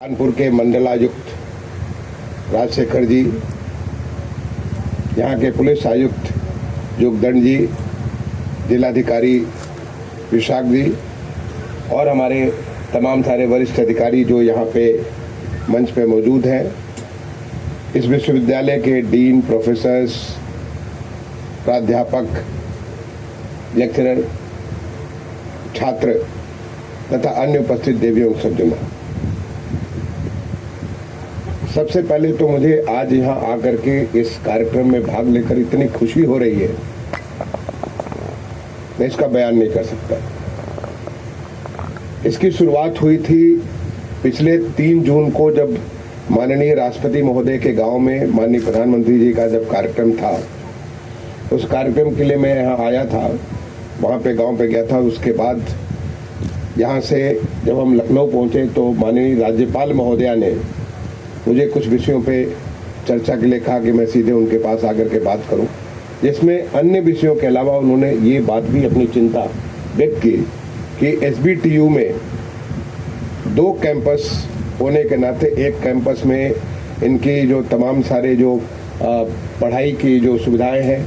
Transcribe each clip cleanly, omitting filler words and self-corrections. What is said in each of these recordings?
कानपुर के मंडलायुक्त राजशेखर जी, यहाँ के पुलिस आयुक्त जोगदंड जी, जिलाधिकारी विशाख जी और हमारे तमाम सारे वरिष्ठ अधिकारी जो यहाँ पे मंच पे मौजूद हैं, इस विश्वविद्यालय के डीन, प्रोफेसर्स, प्राध्यापक, लेक्चरर, छात्र तथा अन्य उपस्थित देवियों और सज्जनों, सबसे पहले तो मुझे आज यहाँ आकर के इस कार्यक्रम में भाग लेकर इतनी खुशी हो रही है, मैं इसका बयान नहीं कर सकता। इसकी शुरुआत हुई थी पिछले 3 जून को, जब माननीय राष्ट्रपति महोदय के गांव में माननीय प्रधानमंत्री जी का जब कार्यक्रम था। उस कार्यक्रम के लिए मैं यहाँ आया था, वहाँ पे गांव पे गया था। उसके बाद यहाँ से जब हम लखनऊ पहुँचे तो माननीय राज्यपाल महोदया ने मुझे कुछ विषयों पे चर्चा के लिए कहा कि मैं सीधे उनके पास आकर के बात करूं, जिसमें अन्य विषयों के अलावा उन्होंने ये बात भी अपनी चिंता व्यक्त की कि एसबीटीयू में 2 कैंपस होने के नाते एक कैंपस में इनकी जो तमाम सारे जो पढ़ाई की जो सुविधाएं हैं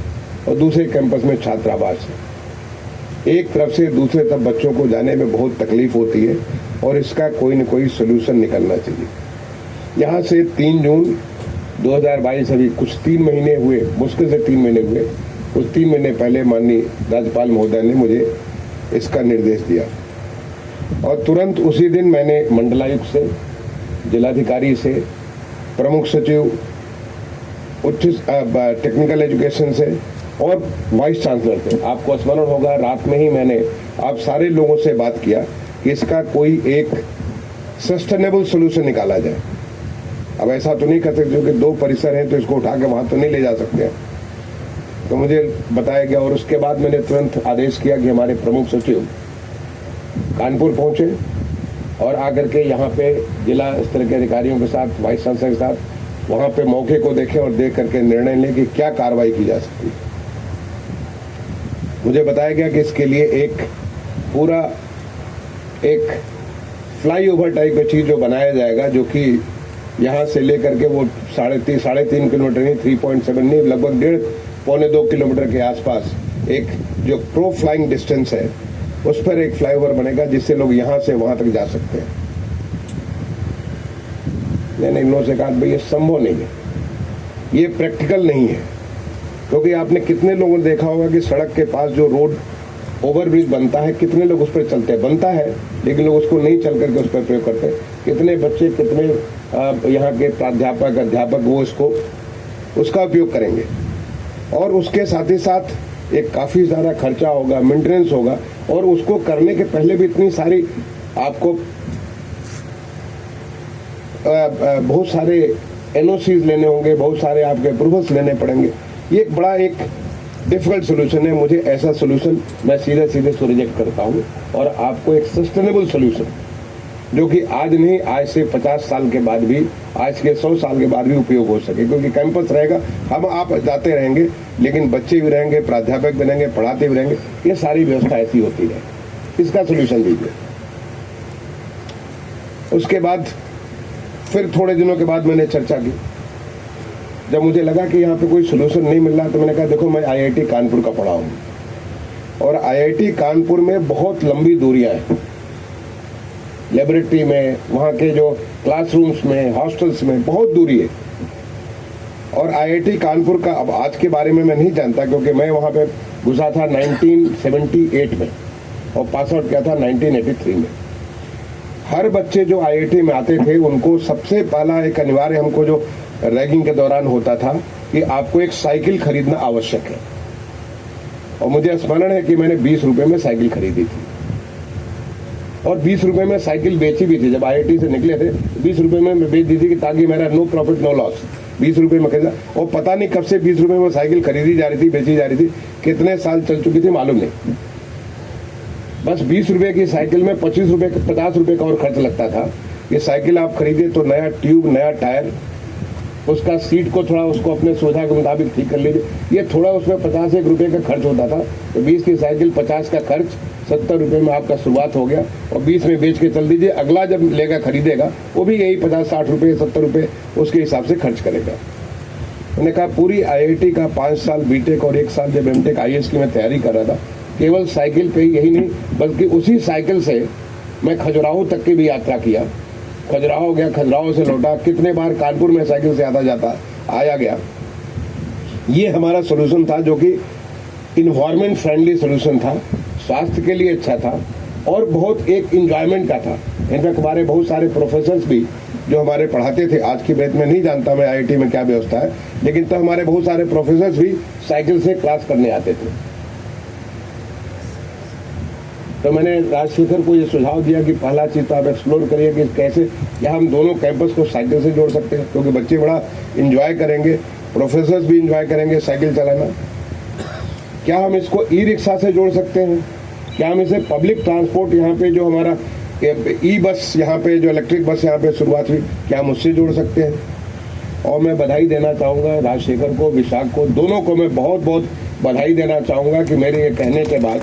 और दूसरे कैंपस में छात्रावास है। एक तरफ से दूसरे तरफ बच्चों को जाने में बहुत तकलीफ होती है और इसका कोई न कोई सोल्यूशन निकलना चाहिए। यहाँ से 3 जून 2022 अभी कुछ 3 महीने हुए, मुश्किल से 3 महीने हुए, कुछ 3 महीने पहले माननीय राज्यपाल महोदय ने मुझे इसका निर्देश दिया और तुरंत उसी दिन मैंने मंडलायुक्त से, जिलाधिकारी से, प्रमुख सचिव, उच्च टेक्निकल एजुकेशन से और वाइस चांसलर से, आपको स्मरण होगा रात में ही मैंने आप सारे लोगों से बात किया कि इसका कोई एक सस्टेनेबल सोल्यूशन निकाला जाए। अब ऐसा तो नहीं कर सकते कि 2 परिसर हैं तो इसको उठा के वहां तो नहीं ले जा सकते हैं, तो मुझे बताया गया और उसके बाद मैंने तुरंत आदेश किया कि हमारे प्रमुख सचिव कानपुर पहुंचे और आकर के यहाँ पे जिला स्तर के अधिकारियों के साथ, वाइस चांसलर के साथ वहां पे मौके को देखें और देख करके निर्णय लें कि क्या कार्रवाई की जा सकती है। मुझे बताया गया कि इसके लिए एक पूरा एक फ्लाईओवर टाइप की चीज जो बनाया जाएगा, जो कि यहाँ से लेकर के वो 3.5 किलोमीटर नहीं, 3.7 नहीं, लगभग 1.5-1.25 किलोमीटर के आसपास एक जो प्रो फ्लाइंग डिस्टेंस है उस पर एक फ्लाईओवर बनेगा जिससे लोग यहाँ से वहां तक जा सकते हैं। मैंने इन लोगों से कहा भाई ये संभव नहीं है, ये प्रैक्टिकल नहीं है, क्योंकि आपने कितने लोगों ने देखा होगा कि सड़क के पास जो रोड ओवरब्रिज बनता है, कितने लोग उस पर चलते हैं, बनता है लेकिन लोग उसको नहीं चल करके उस पर प्रयोग करते हैं। कितने बच्चे, कितने यहाँ के प्राध्यापक, अध्यापक वो उसका उपयोग करेंगे और उसके साथ ही साथ एक काफ़ी ज़्यादा खर्चा होगा, मेंटेनेंस होगा और उसको करने के पहले भी इतनी सारी आपको बहुत सारे एनओसीज लेने होंगे, बहुत सारे आपके अप्रूवल्स लेने पड़ेंगे। ये एक बड़ा एक डिफिकल्ट सोल्यूशन है। मुझे ऐसा सोल्यूशन मैं सीधे रिजेक्ट करता हूँ और आपको एक सस्टेनेबल सोल्यूशन जो कि आज नहीं, आज से 50 साल के बाद भी, आज के 100 साल के बाद भी उपयोग हो सके, क्योंकि कैंपस रहेगा, हम आप जाते रहेंगे लेकिन बच्चे भी रहेंगे, प्राध्यापक भी रहेंगे, पढ़ाते भी रहेंगे, ये सारी व्यवस्था ऐसी होती है। इसका सोल्यूशन दीजिए। उसके बाद फिर थोड़े दिनों के बाद मैंने चर्चा की, जब मुझे लगा कि यहाँ पे कोई सोल्यूशन नहीं मिल रहा तो मैंने कहा देखो मैं IIT कानपुर का पढ़ा हूँ और IIT कानपुर में बहुत लंबी दूरियां हैं, लेबोरेटरी में, वहाँ के जो क्लासरूम्स में, हॉस्टल्स में बहुत दूरी है। और IIT कानपुर का अब आज के बारे में मैं नहीं जानता, क्योंकि मैं वहाँ पे घुसा था 1978 में और पास आउट किया था 1983 में। हर बच्चे जो IIT में आते थे उनको सबसे पहला एक अनिवार्य हमको जो रैगिंग के दौरान होता था कि आपको एक साइकिल खरीदना आवश्यक है। और मुझे स्मरण है कि मैंने 20 रुपए में साइकिल खरीदी थी और 20 रुपए में साइकिल बेची भी थी। जब IIT से निकले थे 20 रुपए में बेच दी थी कि ताकि मेरा नो प्रॉफिट नो लॉस, 20 रुपए में खरीदा। और पता नहीं कब से 20 रुपए में साइकिल खरीदी जा रही थी, बेची जा रही थी, कितने साल चल चुकी थी मालूम नहीं। बस 20 रुपए की साइकिल में 50 रुपए का और खर्च लगता था। ये साइकिल आप खरीदे तो नया ट्यूब, नया टायर, उसका सीट को थोड़ा उसको अपने सुविधा के मुताबिक ठीक कर लीजिए। ये थोड़ा उसमें 51 रुपये का खर्च होता था, तो 20 की साइकिल 50 का खर्च 70 रुपये में आपका शुरुआत हो गया, और 20 में बेच के चल दीजिए। अगला जब लेगा खरीदेगा वो भी यही 50-60 रुपये 70 रुपये उसके हिसाब से खर्च करेगा। मैंने कहा पूरी IIT का 5 साल बीटेक और 1 साल जब एमटेक IAS की मैं तैयारी कर रहा था, केवल साइकिल पे ही, यही नहीं बल्कि उसी साइकिल से मैं खजुराहो तक की भी यात्रा किया। खजुराहो गया, खजुराहो से लौटा, कितने बार कानपुर में साइकिल से आता जाता आया गया। ये हमारा सोल्यूशन था जो कि इन्वायरमेंट फ्रेंडली सोल्यूशन था, स्वास्थ्य के लिए अच्छा था और बहुत एक इंजॉयमेंट का था। इनफैक्ट हमारे बहुत सारे प्रोफेसर्स भी जो हमारे पढ़ाते थे, आज की डेट में नहीं जानता मैं IIT में क्या व्यवस्था है, लेकिन तब हमारे बहुत सारे प्रोफेसर्स भी साइकिल से क्लास करने आते थे। तो मैंने राजशेखर को ये सुझाव दिया कि पहला चीज़ तो आप एक्सप्लोर करिए कि कैसे क्या हम दोनों कैंपस को साइकिल से जोड़ सकते हैं, क्योंकि बच्चे बड़ा इंजॉय करेंगे, प्रोफेसर्स भी इंजॉय करेंगे साइकिल चलाना। क्या हम इसको ई-रिक्शा से जोड़ सकते हैं? क्या हम इसे पब्लिक ट्रांसपोर्ट, यहाँ पे जो हमारा ई-बस, यहाँ पे जो इलेक्ट्रिक बस यहाँ पे शुरुआत हुई, क्या हम उससे जोड़ सकते हैं? और मैं बधाई देना चाहूँगा राजशेखर को, विशाख को, दोनों को मैं बहुत बहुत बधाई देना चाहूँगा कि मेरे ये कहने के बाद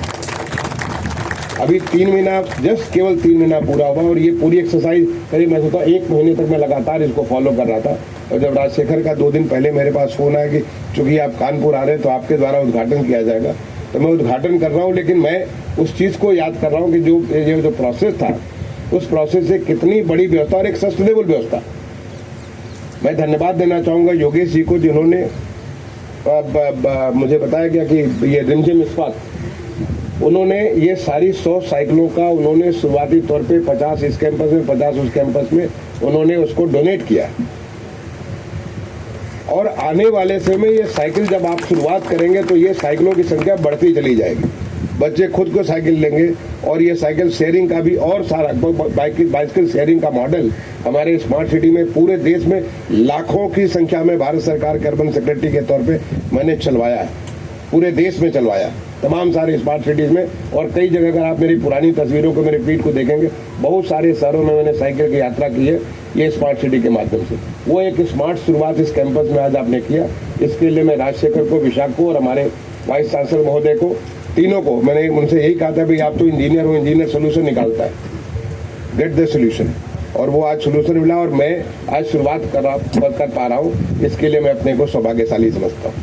अभी 3 महीना, जस्ट केवल 3 महीना पूरा हुआ और ये पूरी एक्सरसाइज करीब मैं सोचता 1 महीने तक मैं लगातार इसको फॉलो कर रहा था। और जब राजशेखर का 2 दिन पहले मेरे पास फ़ोन आया कि चूंकि आप कानपुर आ रहे हैं तो आपके द्वारा उद्घाटन किया जाएगा, तो मैं उद्घाटन कर रहा हूँ, लेकिन मैं उस चीज़ को याद कर रहा हूँ कि जो प्रोसेस था, उस प्रोसेस से कितनी बड़ी व्यवस्था और एक सस्टेनेबल व्यवस्था। मैं धन्यवाद देना चाहूँगा योगेश जी को, जिन्होंने मुझे बताया गया कि ये रिमझिम इस्पात, उन्होंने ये सारी 100 साइकिलों का उन्होंने शुरुआती तौर पे 50 इस कैंपस में 50 उस कैंपस में उन्होंने उसको डोनेट किया। और आने वाले समय में ये साइकिल जब आप शुरुआत करेंगे तो ये साइकिलों की संख्या बढ़ती चली जाएगी। बच्चे खुद को साइकिल लेंगे और ये साइकिल शेयरिंग का भी और सारा बाइसिकल शेयरिंग का मॉडल हमारे स्मार्ट सिटी में पूरे देश में लाखों की संख्या में भारत सरकार के अर्बन सेक्रेटरी के तौर पे मैंने चलवाया है, पूरे देश में चलवाया, तमाम सारे स्मार्ट सिटीज़ में। और कई जगह अगर आप मेरी पुरानी तस्वीरों को, मेरे फीड को देखेंगे, बहुत सारे शहरों में मैंने साइकिल की यात्रा की है ये स्मार्ट सिटी के माध्यम से। वो एक स्मार्ट शुरुआत इस कैंपस में आज आपने किया, इसके लिए मैं राजशेखर को, विशाख को और हमारे वाइस चांसलर महोदय को, तीनों को, मैंने उनसे यही कहा था भाई आप तो इंजीनियर हो, इंजीनियर सोल्यूशन निकालता है, गेट द सोल्यूशन। और वो आज सोल्यूशन मिला और मैं आज शुरुआत कर पा रहा हूँ, इसके लिए मैं अपने को सौभाग्यशाली समझता हूँ।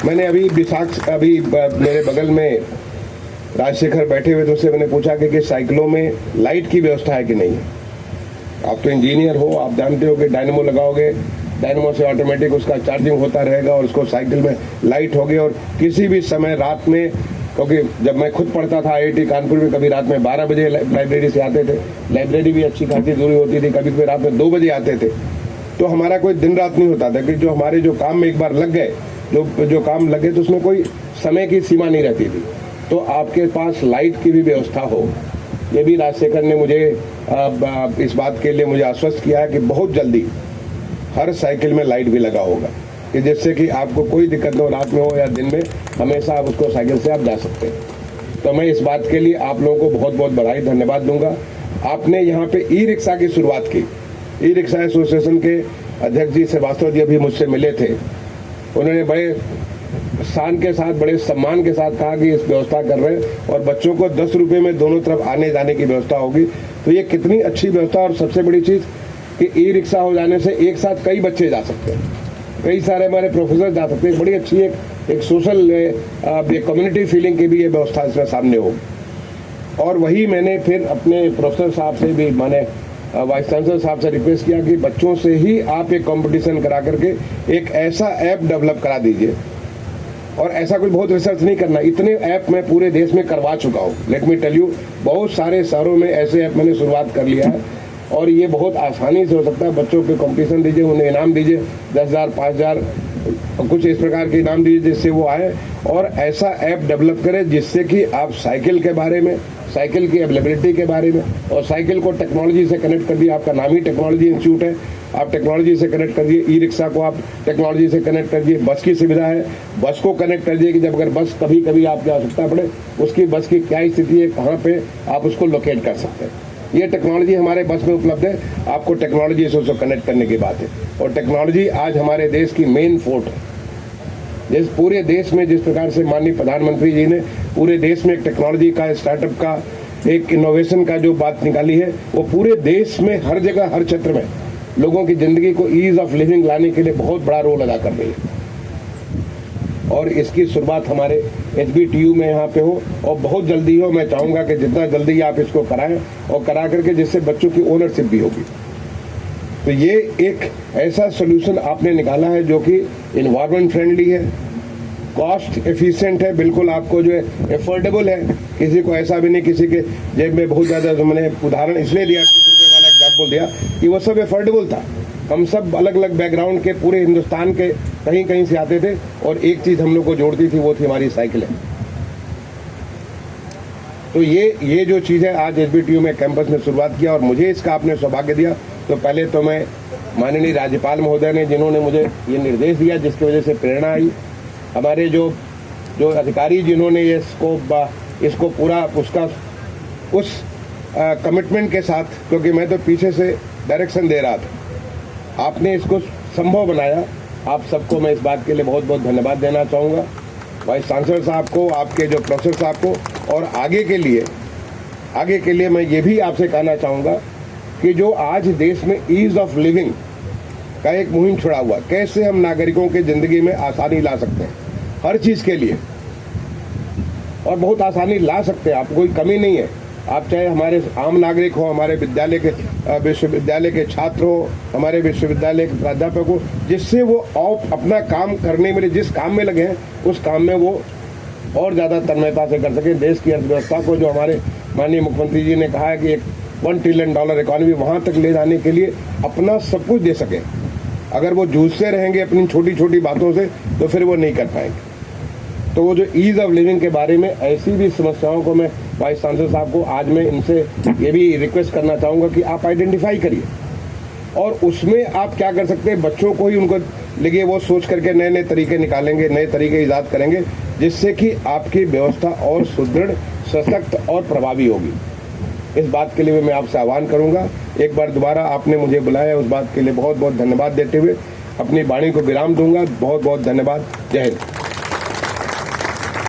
मैंने अभी मेरे बगल में राजशेखर बैठे हुए थे, उससे मैंने पूछा कि साइकिलों में लाइट की व्यवस्था है कि नहीं। आप तो इंजीनियर हो, आप जानते हो कि डायनेमो लगाओगे, डायनेमो से ऑटोमेटिक उसका चार्जिंग होता रहेगा और उसको साइकिल में लाइट होगी। और किसी भी समय रात में, क्योंकि जब मैं खुद पढ़ता था IIT कानपुर में, कभी रात में 12 बजे लाइब्रेरी से आते थे, लाइब्रेरी भी अच्छी खासी दूरी होती थी, कभी रात में 2 बजे आते थे, तो हमारा कोई दिन रात नहीं होता था कि जो हमारे जो काम में एक बार लग गए, जो काम लगे तो उसमें कोई समय की सीमा नहीं रहती थी। तो आपके पास लाइट की भी व्यवस्था हो, ये भी राजशेखर ने मुझे इस बात के लिए मुझे आश्वस्त किया है कि बहुत जल्दी हर साइकिल में लाइट भी लगा होगा, कि जिससे कि आपको कोई दिक्कत न हो, रात में हो या दिन में, हमेशा आप उसको साइकिल से आप जा सकते हैं। तो मैं इस बात के लिए आप लोगों को बहुत बहुत बधाई धन्यवाद दूंगा। आपने यहाँ पे ई-रिक्शा की शुरुआत की, ई-रिक्शा एसोसिएशन के अध्यक्ष जी श्रीवास्तव जी अभी मुझसे मिले थे, उन्होंने बड़े शान के साथ, बड़े सम्मान के साथ कहा कि इस व्यवस्था कर रहे हैं और बच्चों को 10 रुपये में दोनों तरफ आने जाने की व्यवस्था होगी। तो ये कितनी अच्छी व्यवस्था, और सबसे बड़ी चीज़ कि ई-रिक्शा हो जाने से एक साथ कई बच्चे जा सकते हैं, कई सारे हमारे प्रोफेसर जा सकते हैं। बड़ी अच्छी एक सोशल कम्युनिटी फीलिंग की भी ये व्यवस्था इसमें सामने हो। और वही मैंने फिर अपने प्रोफेसर साहब से भी, मैंने वाइस चांसलर साहब से रिक्वेस्ट किया कि बच्चों से ही आप एक कंपटीशन करा करके एक ऐसा ऐप डेवलप करा दीजिए। और ऐसा कुछ बहुत रिसर्च नहीं करना, इतने ऐप मैं पूरे देश में करवा चुका हूँ। लेट मी टेल यू, बहुत सारे शहरों में ऐसे ऐप मैंने शुरुआत कर लिया है और ये बहुत आसानी से हो सकता है। बच्चों के कंपटीशन दीजिए, उन्हें इनाम दीजिए, 10,000 5,000 कुछ इस प्रकार के इनाम दीजिए जिससे वो आए और ऐसा ऐप डेवलप करें जिससे कि आप साइकिल के बारे में, साइकिल की अवेलेबिलिटी के बारे में और साइकिल को टेक्नोलॉजी से कनेक्ट कर दिए। आपका नाम ही टेक्नोलॉजी इंस्टीट्यूट है, आप टेक्नोलॉजी से कनेक्ट कर दिए। ई-रिक्शा को आप टेक्नोलॉजी से कनेक्ट कर दिए। बस की सुविधा है, बस को कनेक्ट कर दिए कि जब अगर बस कभी कभी आपकी आवश्यकता पड़े, उसकी बस की क्या स्थिति है, कहाँ पे आप उसको लोकेट कर सकते हैं। ये टेक्नोलॉजी हमारे बस में उपलब्ध है। आपको टेक्नोलॉजी से उसको कनेक्ट करने की बात है, और टेक्नोलॉजी आज हमारे देश की मेन फोर्ट है। जिस पूरे देश में जिस प्रकार से माननीय प्रधानमंत्री जी ने पूरे देश में एक टेक्नोलॉजी का, स्टार्टअप का, एक इनोवेशन का जो बात निकाली है, वो पूरे देश में हर जगह हर क्षेत्र में लोगों की जिंदगी को ईज ऑफ लिविंग लाने के लिए बहुत बड़ा रोल अदा कर रही है। और इसकी शुरुआत हमारे HBTU में यहाँ पे हो, और बहुत जल्दी हो। मैं चाहूँगा कि जितना जल्दी आप इसको कराएं, और करा करके जिससे बच्चों की ओनरशिप भी होगी। तो ये एक ऐसा सोल्यूशन आपने निकाला है जो कि इन्वायरमेंट फ्रेंडली है, कॉस्ट एफिशिएंट है, बिल्कुल आपको जो है एफोर्डेबल है। किसी को ऐसा भी नहीं किसी के जेब में बहुत ज़्यादा, मैंने उदाहरण इसलिए दिया, 30 रुपये वाला एग्जाम्पल दिया कि वो सब एफोर्डेबल था। हम सब अलग अलग बैकग्राउंड के, पूरे हिंदुस्तान के कहीं कहीं से आते थे, और एक चीज़ हम लोग को जोड़ती थी, वो थी हमारी साइकिलें। तो ये जो चीज़ है आज HBTU में कैंपस में शुरुआत किया, और मुझे इसका आपने सौभाग्य दिया। तो पहले तो मैं माननीय राज्यपाल महोदय ने, जिन्होंने मुझे ये निर्देश दिया, जिसकी वजह से प्रेरणा आई, हमारे जो अधिकारी जिन्होंने इसको पूरा उसका उस कमिटमेंट के साथ, क्योंकि मैं तो पीछे से डायरेक्शन दे रहा था, आपने इसको संभव बनाया। आप सबको मैं इस बात के लिए बहुत बहुत धन्यवाद देना चाहूँगा, वाइस चांसलर साहब को, आपके जो प्रोफेसर साहब को, और आगे के लिए मैं ये भी आपसे कहना चाहूँगा कि जो आज देश में ईज ऑफ लिविंग का एक मुहिम छुड़ा हुआ, कैसे हम नागरिकों की ज़िंदगी में आसानी ला सकते हैं हर चीज़ के लिए, और बहुत आसानी ला सकते हैं। आपको कोई कमी नहीं है। आप चाहे हमारे आम नागरिक हो, हमारे विश्वविद्यालय के छात्र हो, हमारे विश्वविद्यालय के प्राध्यापक हो, जिससे वो अपना काम करने में, जिस काम में लगे हैं उस काम में वो और ज़्यादा तन्मयता से कर सकें। देश की अर्थव्यवस्था को, जो हमारे माननीय मुख्यमंत्री जी ने कहा है कि एक $1 ट्रिलियन इकॉनमी, वहाँ तक ले जाने के लिए अपना सब कुछ दे सकें। अगर वो जूझते रहेंगे अपनी छोटी छोटी बातों से, तो फिर वो नहीं कर पाएंगे। तो वो जो ईज़ ऑफ लिविंग के बारे में, ऐसी भी समस्याओं को मैं वाइस चांसलर साहब को आज मैं इनसे ये भी रिक्वेस्ट करना चाहूँगा कि आप आइडेंटिफाई करिए, और उसमें आप क्या कर सकते हैं, बच्चों को ही उनको लगे, वो सोच करके नए नए तरीके निकालेंगे, नए तरीके ईजाद करेंगे, जिससे कि आपकी व्यवस्था और सुदृढ़, सशक्त और प्रभावी होगी। इस बात के लिए मैं आपसे आह्वान करूंगा। एक बार दोबारा आपने मुझे बुलाया, उस बात के लिए बहुत बहुत धन्यवाद देते हुए अपनी वाणी को विराम दूंगा। बहुत बहुत धन्यवाद। जय हिंद।